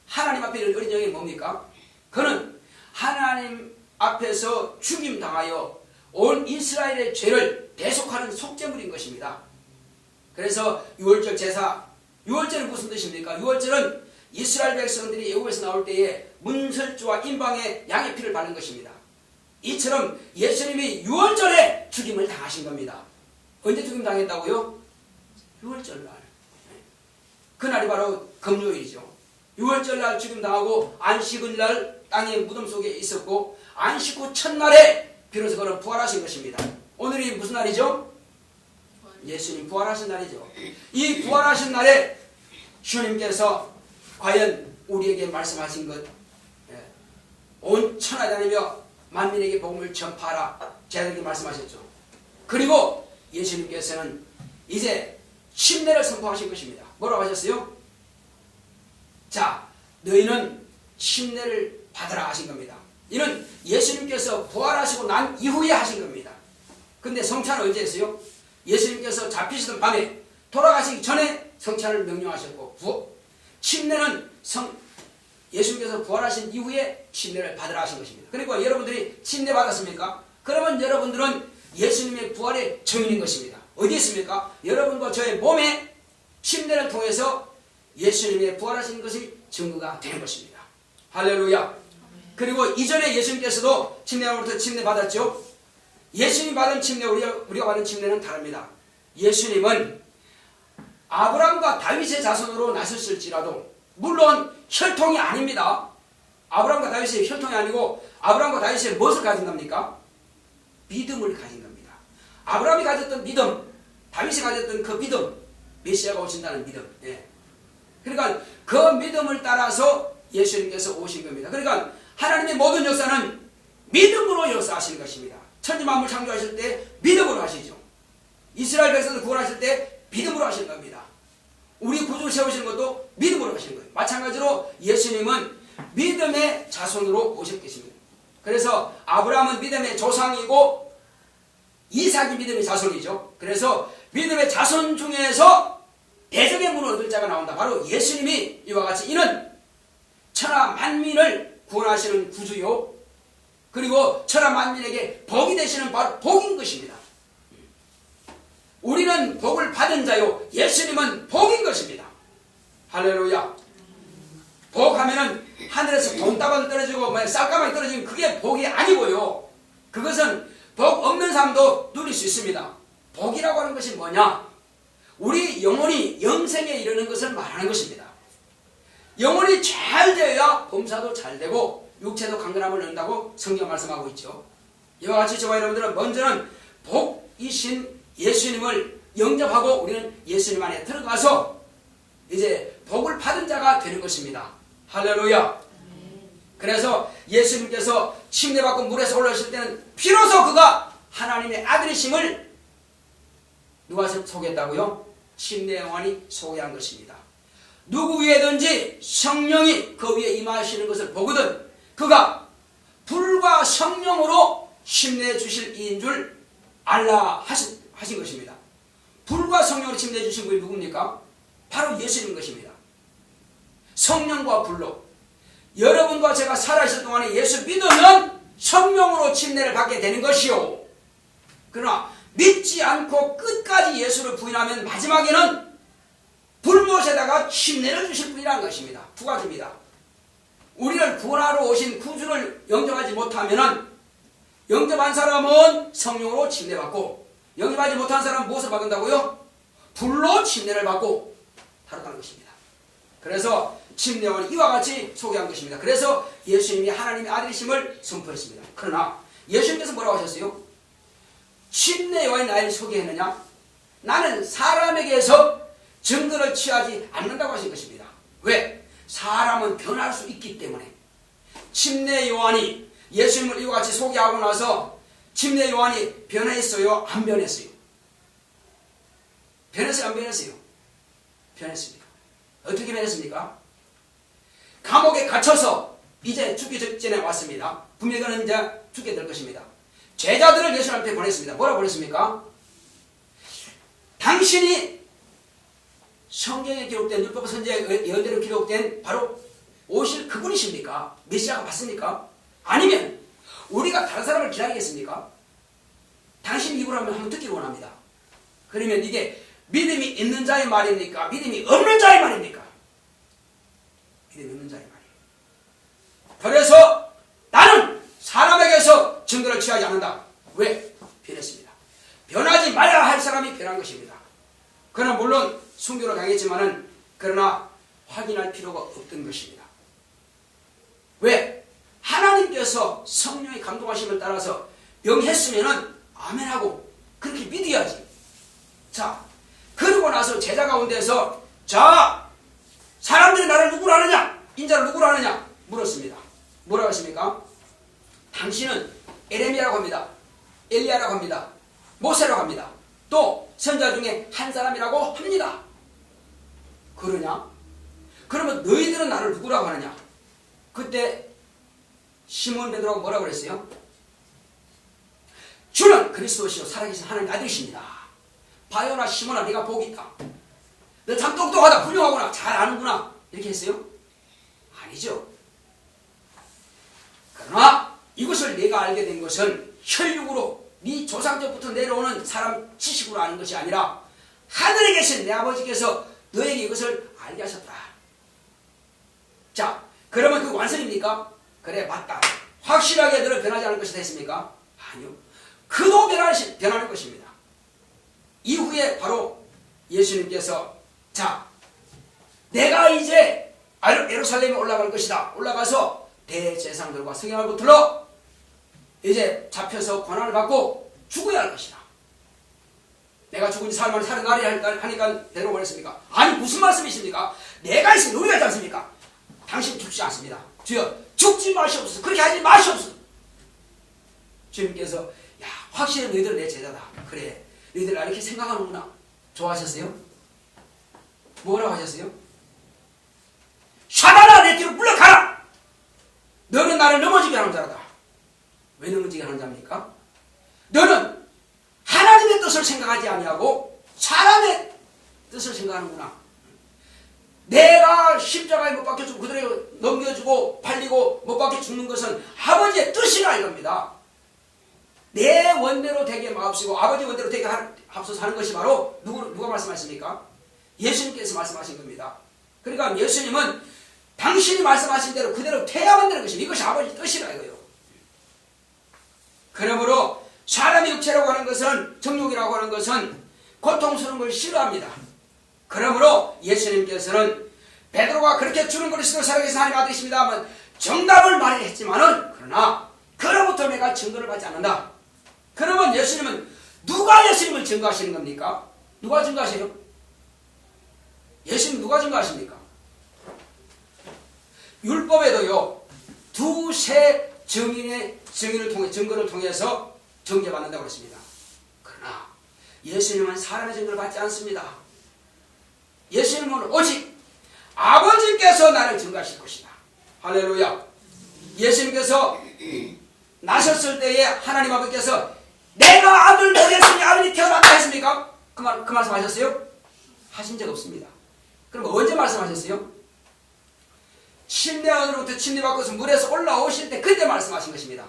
하나님 앞에 있는 어린 양이 뭡니까? 그는 하나님 앞에서 죽임당하여 온 이스라엘의 죄를 대속하는 속죄물인 것입니다. 그래서 유월절 제사, 유월절은 무슨 뜻입니까? 유월절은 이스라엘 백성들이 애굽에서 나올 때에 문설주와 임방의 양의 피를 바른 것입니다. 이처럼 예수님이 유월절에 죽임을 당하신 겁니다. 언제 죽임 당했다고요? 유월절날. 그날이 바로 금요일이죠. 유월절날 죽임 당하고 안식일날 땅의 무덤 속에 있었고 안식 후 첫날에 비로소 그는 부활하신 것입니다. 오늘이 무슨 날이죠? 예수님 부활하신 날이죠. 이 부활하신 날에 주님께서 과연 우리에게 말씀하신 것, 온 천하 다니며 만민에게 복음을 전파하라, 제자들에게 말씀하셨죠. 그리고 예수님께서는 이제 침례를 선포하신 것입니다. 뭐라고 하셨어요? 자, 너희는 침례를 받으라 하신 겁니다. 이는 예수님께서 부활하시고 난 이후에 하신 겁니다. 근데 성찬을 언제 했어요? 예수님께서 잡히시던 밤에 돌아가시기 전에 성찬을 명령하셨고, 침례는 예수님께서 부활하신 이후에 침례를 받으라 하신 것입니다. 그리고 여러분들이 침례 받았습니까? 그러면 여러분들은 예수님의 부활의 증인인 것입니다. 어디 있습니까? 여러분과 저의 몸에 침례를 통해서 예수님의 부활하신 것이 증거가 되는 것입니다. 할렐루야. 그리고 이전에 예수님께서도 침례로부터 침례 받았죠. 예수님 받은 침례, 우리가 받은 침례는 다릅니다. 예수님은 아브라함과 다윗의 자손으로 나섰을지라도 물론 혈통이 아닙니다. 아브라함과 다윗의 혈통이 아니고 아브라함과 다윗이 무엇을 가진 겁니까? 믿음을 가진 겁니다. 아브라함이 가졌던 믿음, 다윗이 가졌던 그 믿음, 메시아가 오신다는 믿음. 그러니까 그 믿음을 따라서 예수님께서 오신 겁니다. 그러니까 하나님의 모든 역사는 믿음으로 역사하시는 것입니다. 천지 만물 창조하실 때 믿음으로 하시죠. 이스라엘 백성들 구원하실 때 믿음으로 하시는 겁니다. 우리 구주를 세우시는 것도 믿음으로 하시는 거예요. 마찬가지로 예수님은 믿음의 자손으로 오실 것입니다. 그래서 아브라함은 믿음의 조상이고 이삭이 믿음의 자손이죠. 그래서 믿음의 자손 중에서 대적의 문을 얻을 자가 나온다. 바로 예수님이 이와 같이 이는 천하 만민을 구원하시는 구주요, 그리고 천하 만민에게 복이 되시는 바로 복인 것입니다. 우리는 복을 받은 자요, 예수님은 복인 것입니다. 할렐루야. 복하면은 하늘에서 돈다발 떨어지고 쌀가마니 떨어지면 그게 복이 아니고요, 그것은 복 없는 사람도 누릴 수 있습니다. 복이라고 하는 것이 뭐냐? 우리 영혼이 영생에 이르는 것을 말하는 것입니다. 영혼이 잘 되어야 범사도 잘 되고 육체도 강건함을 얻는다고 성경 말씀하고 있죠. 이와 같이 저와 여러분들은 먼저는 복이신 예수님을 영접하고 우리는 예수님 안에 들어가서 이제 복을 받은 자가 되는 것입니다. 할렐루야. 그래서 예수님께서 침례받고 물에서 올라오실 때는 비로소 그가 하나님의 아들이심을 누가 소개했다고요? 침례 요한이 소개한 것입니다. 누구 위에든지 성령이 그 위에 임하시는 것을 보거든 그가 불과 성령으로 침례해 주실 이인 줄 알라 하신 것입니다. 불과 성령으로 침례해 주신 분이 누굽니까? 바로 예수님 것입니다. 성령과 불로 여러분과 제가 살아있을 동안에 예수 믿으면 성령으로 침례를 받게 되는 것이요, 그러나 믿지 않고 끝까지 예수를 부인하면 마지막에는 불못에다가 침례를 주실 분이라는 것입니다. 두 가지입니다. 우리를 구원하러 오신 구주를 영접하지 못하면은 영접한 사람은 성령으로 침례받고 영접하지 못한 사람은 무엇을 받는다고요? 불로 침례를 받고 다뤘다는 것입니다. 그래서 침례원이 이와 같이 소개한 것입니다. 그래서 예수님이 하나님의 아들이심을 선포했습니다. 그러나 예수님께서 뭐라고 하셨어요? 침례요한이 나를 소개했느냐? 나는 사람에게서 증거를 취하지 않는다고 하신 것입니다. 왜? 사람은 변할 수 있기 때문에. 침례요한이 예수님을 이와 같이 소개하고 나서 침례요한이 변했어요? 안 변했어요? 변했어요? 안 변했어요? 변했습니다. 어떻게 변했습니까? 감옥에 갇혀서 이제 죽기 직전에 왔습니다. 분명히 그는 이제 죽게 될 것입니다. 제자들을 예수님한테 보냈습니다. 뭐라고 보냈습니까? 당신이 성경에 기록된 율법 선지자의 예언대로 기록된 바로 오실 그분이십니까? 메시아가 맞습니까? 아니면 우리가 다른 사람을 기다리겠습니까? 당신 입으로 하면 한번 듣기를 원합니다. 그러면 이게 믿음이 있는 자의 말입니까? 믿음이 없는 자의 말입니까? 믿음이 없는 자의 말이에요. 그래서 나는 사람에게서 증거를 취하지 않는다. 왜? 변했습니다. 변하지 말아야 할 사람이 변한 것입니다. 그러나 물론 순교를 당했지만은 그러나 확인할 필요가 없던 것입니다. 왜? 하나님께서 성령의 감동하심을 따라서 명했으면은 아멘하고 그렇게 믿어야지. 자, 그러고 나서 제자 가운데서 자, 사람들이 나를 누구로 하느냐? 인자를 누구로 하느냐? 물었습니다. 뭐라고 했습니까? 당신은 에레미야라고 합니다. 엘리야라고 합니다. 모세라고 합니다. 또 선지자 중에 한 사람이라고 합니다. 그러냐? 그러면 너희들은 나를 누구라고 하느냐? 그때 시몬 베드로가 뭐라고 그랬어요? 주는 그리스도시요 살아계신 하나님의 아들이십니다. 바요나 시몬아 네가 복이 있다. 너 참 똑똑하다. 훌륭하구나. 잘 아는구나. 이렇게 했어요? 아니죠. 그러나 이것을 내가 알게 된 것은 혈육으로 네 조상적부터 내려오는 사람 지식으로 아는 것이 아니라 하늘에 계신 내 아버지께서 너에게 이것을 알게 하셨다. 자, 그러면 그 완성입니까? 그래, 맞다. 확실하게 너를 변하지 않을 것이다 했습니까? 아니요. 그도 변하는 것입니다. 이후에 바로 예수님께서 자, 내가 이제 예루살렘에 올라갈 것이다. 올라가서 대제사장들과 서기관을 붙들러 이제 잡혀서 고난을 받고 죽어야 할 것이다. 내가 죽은 지 사흘 만에 살아나리 하니까 데려오랬습니까? 아니 무슨 말씀이십니까? 내가 있으면 우리가 있지 않습니까? 당신 죽지 않습니다. 주여 죽지 마시옵소서. 그렇게 하지 마시옵소서. 주님께서 야 확실히 너희들은 내 제자다. 그래 너희들 나 이렇게 생각하는구나. 좋아하셨어요? 뭐라고 하셨어요? 샤다라 내 뒤로 물러가라. 너는 나를 넘어지게 하는 자다. 왜 넘어지게 하는 자입니까? 너는 하나님의 뜻을 생각하지 아니하고 사람의 뜻을 생각하는구나. 내가 십자가에 못 박혀 죽고 그들에게 넘겨주고 팔리고 못 박혀 죽는 것은 아버지의 뜻이라 이겁니다. 내 원대로 되게 마옵시고 아버지 원대로 되게 합쳐서 하는 것이 바로 누가 말씀하십니까? 예수님께서 말씀하신 겁니다. 그러니까 예수님은 당신이 말씀하신 대로 그대로 돼야만 되는 것입니다. 이것이 아버지 뜻이라 이거예요. 그러므로 사람의 육체라고 하는 것은 정욕이라고 하는 것은 고통스러운 걸 싫어합니다. 그러므로 예수님께서는 베드로가 그렇게 주는 그리스도 살아계신 하나님 아들이십니다 하면 정답을 말했지만은 그러나 그로부터 내가 증거를 받지 않는다. 그러면 예수님은 누가 예수님을 증거하시는 겁니까? 누가 증거하세요? 예수님 누가 증거하십니까? 율법에도요 두세 증인의 증거를 통해서 정죄받는다고 했습니다. 그러나 예수님은 사람의 증거를 받지 않습니다. 예수님은 오직 아버지께서 나를 증거하실 것이다. 할렐루야. 예수님께서 나셨을 때에 하나님 아버지께서 내가 아들 보냈으니 아들이 태어났다 했습니까? 그 말씀 하셨어요? 하신 적 없습니다. 그럼 언제 말씀하셨어요? 침례원으로부터 침례받고서 물에서 올라오실 때 그때 말씀하신 것입니다.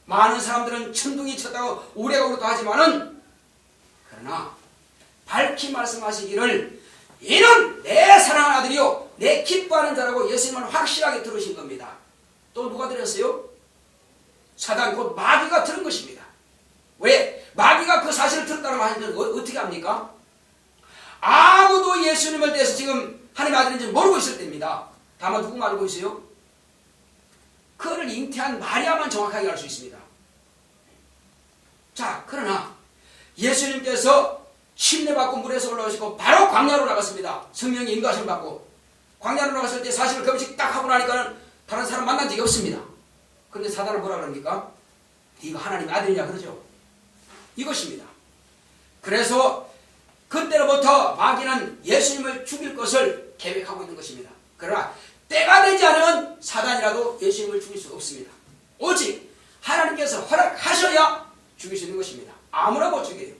많은 사람들은 천둥이 쳤다고 우레가 울었다 하지만은 그러나 밝히 말씀하시기를 이는 내 사랑하는 아들이요 내 기뻐하는 자라고 예수님은 확실하게 들으신 겁니다. 또 누가 들었어요? 사단 곧 마귀가 들은 것입니다. 왜? 마귀가 그 사실을 들었다고 하는데 어떻게 합니까? 아무도 예수님을 대해서 지금 하나님의 아들인지 모르고 있을 때입니다. 다만 누구만 알고 있어요? 그를 잉태한 마리아만 정확하게 알 수 있습니다. 자, 그러나 예수님께서 침례받고 물에서 올라오시고 바로 광야로 나갔습니다. 성령이 인도하심 받고 광야로 나갔을 때 사실을 금식 딱 하고 나니까는 다른 사람 만난 적이 없습니다. 그런데 사단을 뭐라 그럽니까? 네가 하나님의 아들이냐 그러죠. 이것입니다. 그래서 그때로부터 마귀는 예수님을 죽일 것을 계획하고 있는 것입니다. 그러나 때가 되지 않으면 사단이라도 예수님을 죽일 수가 없습니다. 오직 하나님께서 허락하셔야 죽일 수 있는 것입니다. 아무나 못 죽여요.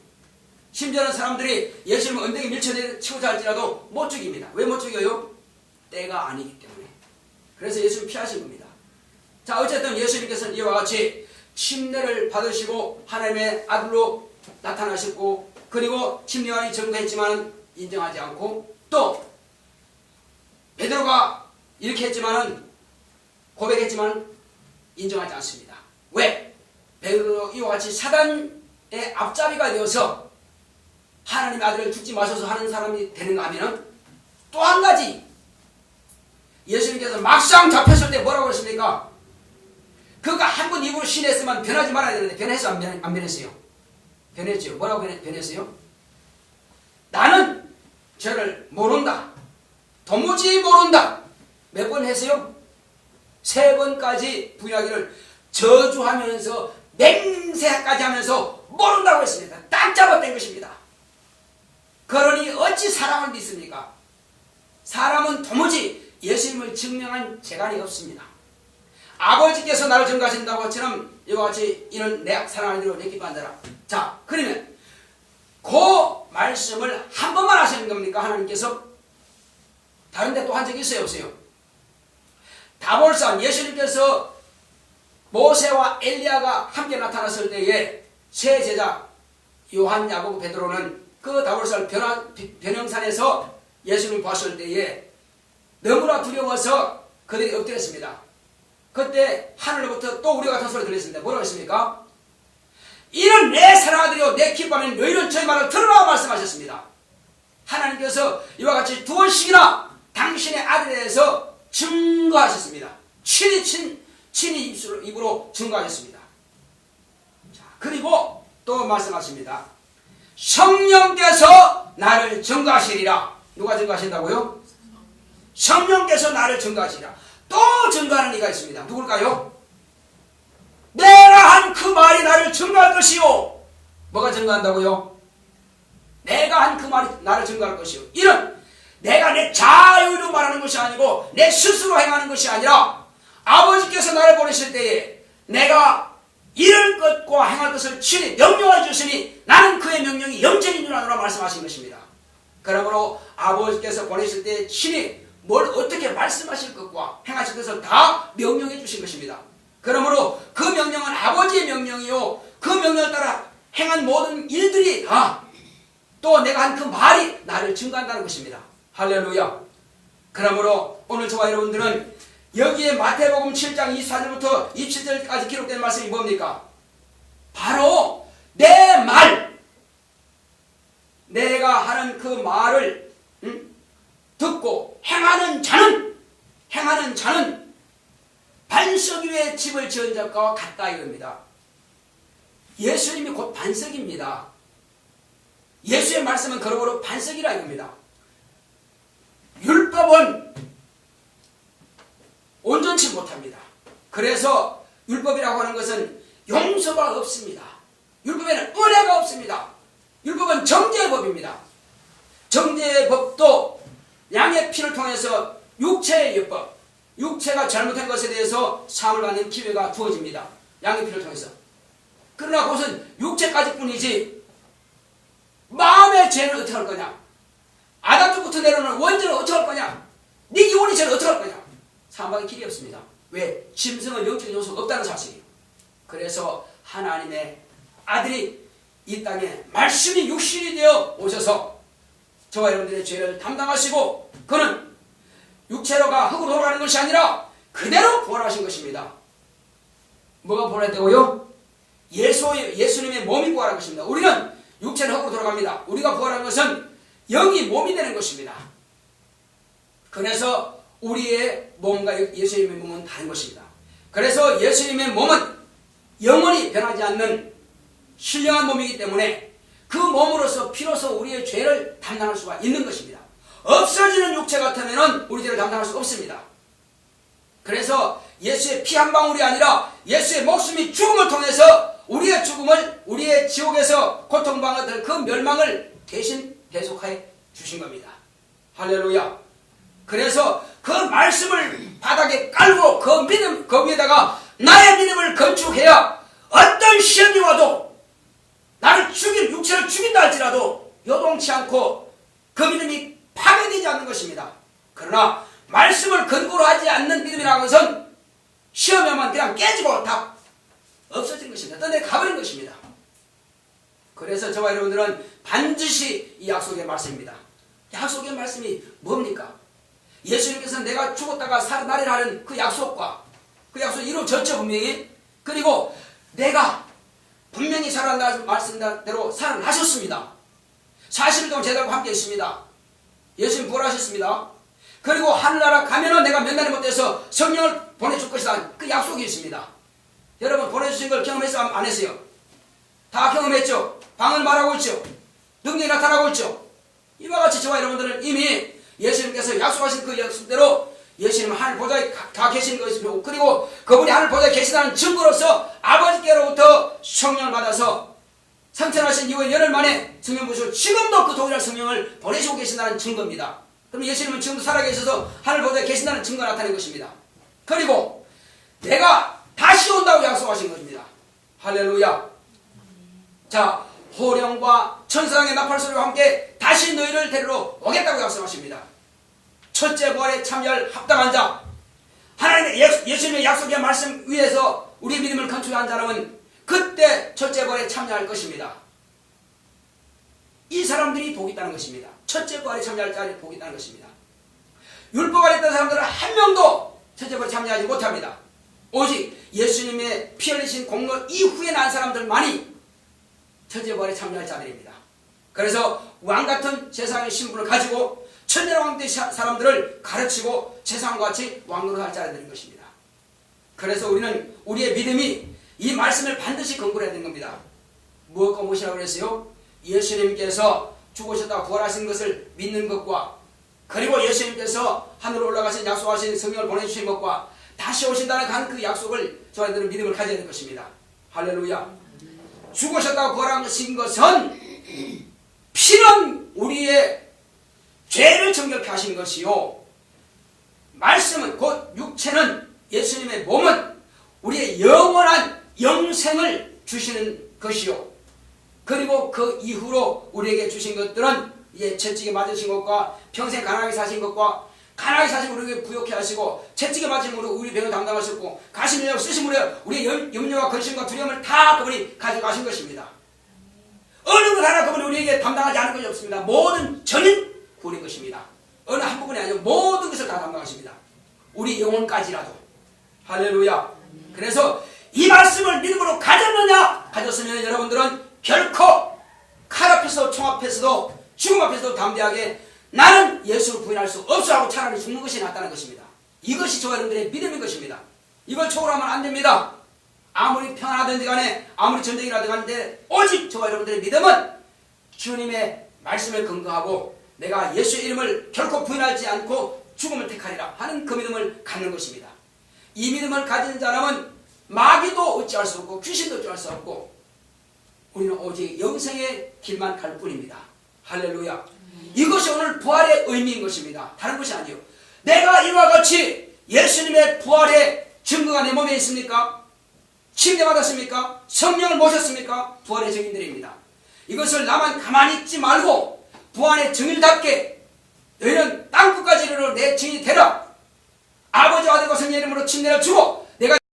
심지어는 사람들이 예수님을 언덕에 밀쳐치고자 할지라도 못 죽입니다. 왜 못 죽여요? 때가 아니기 때문에. 그래서 예수님 피하신 겁니다. 자, 어쨌든 예수님께서는 이와 같이 침례를 받으시고 하나님의 아들로 나타나셨고, 그리고 침례요한이 증거했지만 인정하지 않고, 또 베드로가 이렇게 했지만은 고백했지만 인정하지 않습니다. 왜? 베드로 이와 같이 사단의 앞잡이가 되어서 하나님의 아들을 죽지 마셔서 하는 사람이 되는가 하면은 또 한 가지, 예수님께서 막상 잡혔을 때 뭐라고 했습니까? 그가 한 번 입으로 신했으면 변하지 말아야 되는데 변했어 안 변했어요? 변했죠. 뭐라고 변했어요? 나는 죄를 모른다. 도무지 모른다. 몇 번 했어요? 3번까지 부인하기를 저주하면서 맹세까지 하면서 모른다고 했습니다. 딱 잡아댄 것입니다. 그러니 어찌 사람을 믿습니까? 사람은 도무지 예수님을 증명한 재간이 없습니다. 아버지께서 나를 증거하신다고 것처럼 이와 같이 이는 내 사랑하는 대로 내 기뻐한다라. 자, 그러면 그 말씀을 한 번만 하시는 겁니까? 하나님께서? 다른 데 또 한 적이 있어요? 없어요? 다볼산, 예수님께서 모세와 엘리야가 함께 나타났을 때에 세 제자 요한, 야고보, 베드로는 그 다볼산 변형산에서 예수님을 봤을 때에 너무나 두려워서 그들이 엎드렸습니다. 그때 하늘로부터 또 우리 같은 소리 들렸습니다. 뭐라고 했습니까? 이는 내 사랑하는 아들이요 내 기뻐하는 너희는 저희 말을 들으라 말씀하셨습니다. 하나님께서 이와 같이 2번씩이나 당신의 아들에 대해서 증거하셨습니다. 친히 입으로 증거하셨습니다. 자, 그리고 또 말씀하십니다. 성령께서 나를 증거하시리라. 누가 증거하신다고요? 성령께서 나를 증거하시리라. 또 증거하는 이가 있습니다. 누굴까요? 내가 한 그 말이 나를 증거할 것이요. 뭐가 증거한다고요? 내가 한 그 말이 나를 증거할 것이요. 이는 내가 내 자유로 말하는 것이 아니고 내 스스로 행하는 것이 아니라 아버지께서 나를 보내실 때에 내가 이럴 것과 행할 것을 친히 명령해 주시니 나는 그의 명령이 영전인 줄 아노라 말씀하신 것입니다. 그러므로 아버지께서 보내실 때 친히 뭘 어떻게 말씀하실 것과 행하실 것을 다 명령해 주신 것입니다. 그러므로 그 명령은 아버지의 명령이요 그 명령을 따라 행한 모든 일들이 다 또 내가 한 그 말이 나를 증거한다는 것입니다. 할렐루야. 그러므로 오늘 저와 여러분들은 여기에 마태복음 7장 24절부터 27절까지 기록된 말씀이 뭡니까? 바로 내 말, 내가 하는 그 말을 듣고 행하는 자는 반석 위에 집을 지은 자와 같다 이겁니다. 예수님이 곧 반석입니다. 예수의 말씀은 그러므로 반석이라 이겁니다. 율법은 온전치 못합니다. 그래서 율법이라고 하는 것은 용서가 없습니다. 율법에는 은혜가 없습니다. 율법은 정죄의 법입니다. 정죄의 법도 양의 피를 통해서 육체의 율법, 육체가 잘못한 것에 대해서 사함을 받는 기회가 주어집니다. 양의 피를 통해서. 그러나 그것은 육체까지 뿐이지 마음의 죄는 어떻게 할 거냐? 아담 때부터 내려오는 원죄는 어떻게 할 거냐? 네 영혼의 죄는 어떻게 할 거냐? 사망의 길이 없습니다. 왜? 짐승은 영적인 요소가 없다는 사실이에요. 그래서 하나님의 아들이 이 땅에 말씀이 육신이 되어 오셔서 저와 여러분들의 죄를 담당하시고 그는 육체로가 흙으로 돌아가는 것이 아니라 그대로 부활하신 것입니다. 뭐가 부활했다고요? 예수님의 몸이 부활한 것입니다. 우리는 육체는 흙으로 돌아갑니다. 우리가 부활한 것은 영이 몸이 되는 것입니다. 그래서 우리의 몸과 예수님의 몸은 다른 것입니다. 그래서 예수님의 몸은 영원히 변하지 않는 신령한 몸이기 때문에 그 몸으로서 피로서 우리의 죄를 담당할 수가 있는 것입니다. 없어지는 육체 같으면 우리 죄를 담당할 수 없습니다. 그래서 예수의 피 한 방울이 아니라 예수의 목숨이 죽음을 통해서 우리의 죽음을 우리의 지옥에서 고통받을 그 멸망을 대신 대속하여 주신 겁니다. 할렐루야. 그래서 그 말씀을 바닥에 깔고 그 믿음 그 위에다가 나의 믿음을 건축해야 어떤 시험이 와도 나를 육체를 죽인다 할지라도 요동치 않고 그 믿음이 파괴되지 않는 것입니다. 그러나 말씀을 근거로 하지 않는 믿음이라는 것은 시험에 오면 그냥 깨지고 다 없어진 것입니다. 딴 데 가버린 것입니다. 그래서 저와 여러분들은 반드시 이 약속의 말씀입니다. 약속의 말씀이 뭡니까? 예수님께서 내가 죽었다가 살아나리라 하는 그 약속과 그 약속이 이루어졌죠, 분명히. 그리고 내가 분명히 살아난다는 말씀대로 살아나셨습니다. 40일 동안 제자들과 함께 있습니다. 예수님 부활하셨습니다. 그리고 하늘나라 가면은 내가 몇 날이 못돼서 성령을 보내줄 것이다. 그 약속이 있습니다. 여러분 보내주신 걸 경험했어요? 안 했어요? 다 경험했죠? 방을 말하고 있죠? 능력이 나타나고 있죠? 이와 같이 저와 여러분들은 이미 예수님께서 약속하신 그 약속대로 예수님은 하늘 보좌에 가 계신 것이고 그리고 그분이 하늘 보좌에 계시다는 증거로서 아버지께로부터 성령을 받아서 성천하신 이후에 열흘 만에 성령 부으시고 지금도 그 동일한 성령을 보내시고 계신다는 증거입니다. 그럼 예수님은 지금도 살아계셔서 하늘 보좌에 계신다는 증거가 나타낸 것입니다. 그리고 내가 다시 온다고 약속하신 것입니다. 할렐루야. 자, 호령과 천사장의 나팔소리와 함께 다시 너희를 데리러 오겠다고 약속하십니다. 첫째 부활에 참여할 합당한 자, 하나님의 예수님의 약속의 말씀 위에서 우리 믿음을 건축한 자라면 그때 첫째 부활에 참여할 것입니다. 이 사람들이 복이 있다는 것입니다. 첫째 부활에 참여할 자들이 복이 있다는 것입니다. 율법 아래 있던 사람들은 한 명도 첫째 부활에 참여하지 못합니다. 오직 예수님의 피 흘리신 공로 이후에 난 사람들만이 첫째 부활에 참여할 자들입니다. 그래서 왕같은 세상의 신분을 가지고 천년 왕대 사람들을 가르치고 세상과 같이 왕노릇할 자들인 것입니다. 그래서 우리는 우리의 믿음이 이 말씀을 반드시 근거해야 되는 겁니다. 무엇과 무엇이라고 그랬어요? 예수님께서 죽으셨다 부활하신 것을 믿는 것과 그리고 예수님께서 하늘로 올라가신 약속하신 성령을 보내주신 것과 다시 오신다는 그 약속을 저희들은 믿음을 가져야 될 것입니다. 할렐루야. 죽으셨다고 부활하신 것은 피는 우리의 죄를 정결케 하신 것이요 말씀은 곧 육체는 예수님의 몸은 우리의 영원한 영생을 주시는 것이요 그리고 그 이후로 우리에게 주신 것들은 채찍에 맞으신 것과 평생 가난하게 사신 것과 가난하게 사심으로 우리에게 부욕해 하시고 채찍에 맞음으로 우리 병을 담당하셨고 가시면역 쓰심으로 우리의 염려와 근심과 두려움을 다 그분이 가져가신 것입니다. 어느 것 하나 그분이 우리에게 담당하지 않은 것이 없습니다. 모든 전인 구원인 것입니다. 어느 한 부분이 아니고 모든 것을 다 담당하십니다. 우리 영혼까지라도. 할렐루야. 그래서 이 말씀을 믿음으로 가졌느냐 가졌으면 여러분들은 결코 칼 앞에서도 총 앞에서도 죽음 앞에서도 담대하게 나는 예수를 부인할 수 없어 하고 차라리 죽는 것이 낫다는 것입니다. 이것이 저와 여러분들의 믿음인 것입니다. 이걸 초월하면 안 됩니다. 아무리 평안하든지 간에 아무리 전쟁이 나든지 간에 오직 저와 여러분들의 믿음은 주님의 말씀을 근거하고 내가 예수의 이름을 결코 부인하지 않고 죽음을 택하리라 하는 그 믿음을 갖는 것입니다. 이 믿음을 가진 사람은 마귀도 어찌할 수 없고 귀신도 어찌할 수 없고 우리는 오직 영생의 길만 갈 뿐입니다. 할렐루야. 이것이 오늘 부활의 의미인 것입니다. 다른 것이 아니에요. 내가 이와 같이 예수님의 부활의 증거가 내 몸에 있습니까? 침례받았습니까? 성령을 모셨습니까? 부활의 증인들입니다. 이것을 나만 가만히 있지 말고 부활의 증인답게 너희는 땅끝까지 이르러 내 증인이 되라. 아버지와 아들과 성령 이름으로 침례를 주고 내가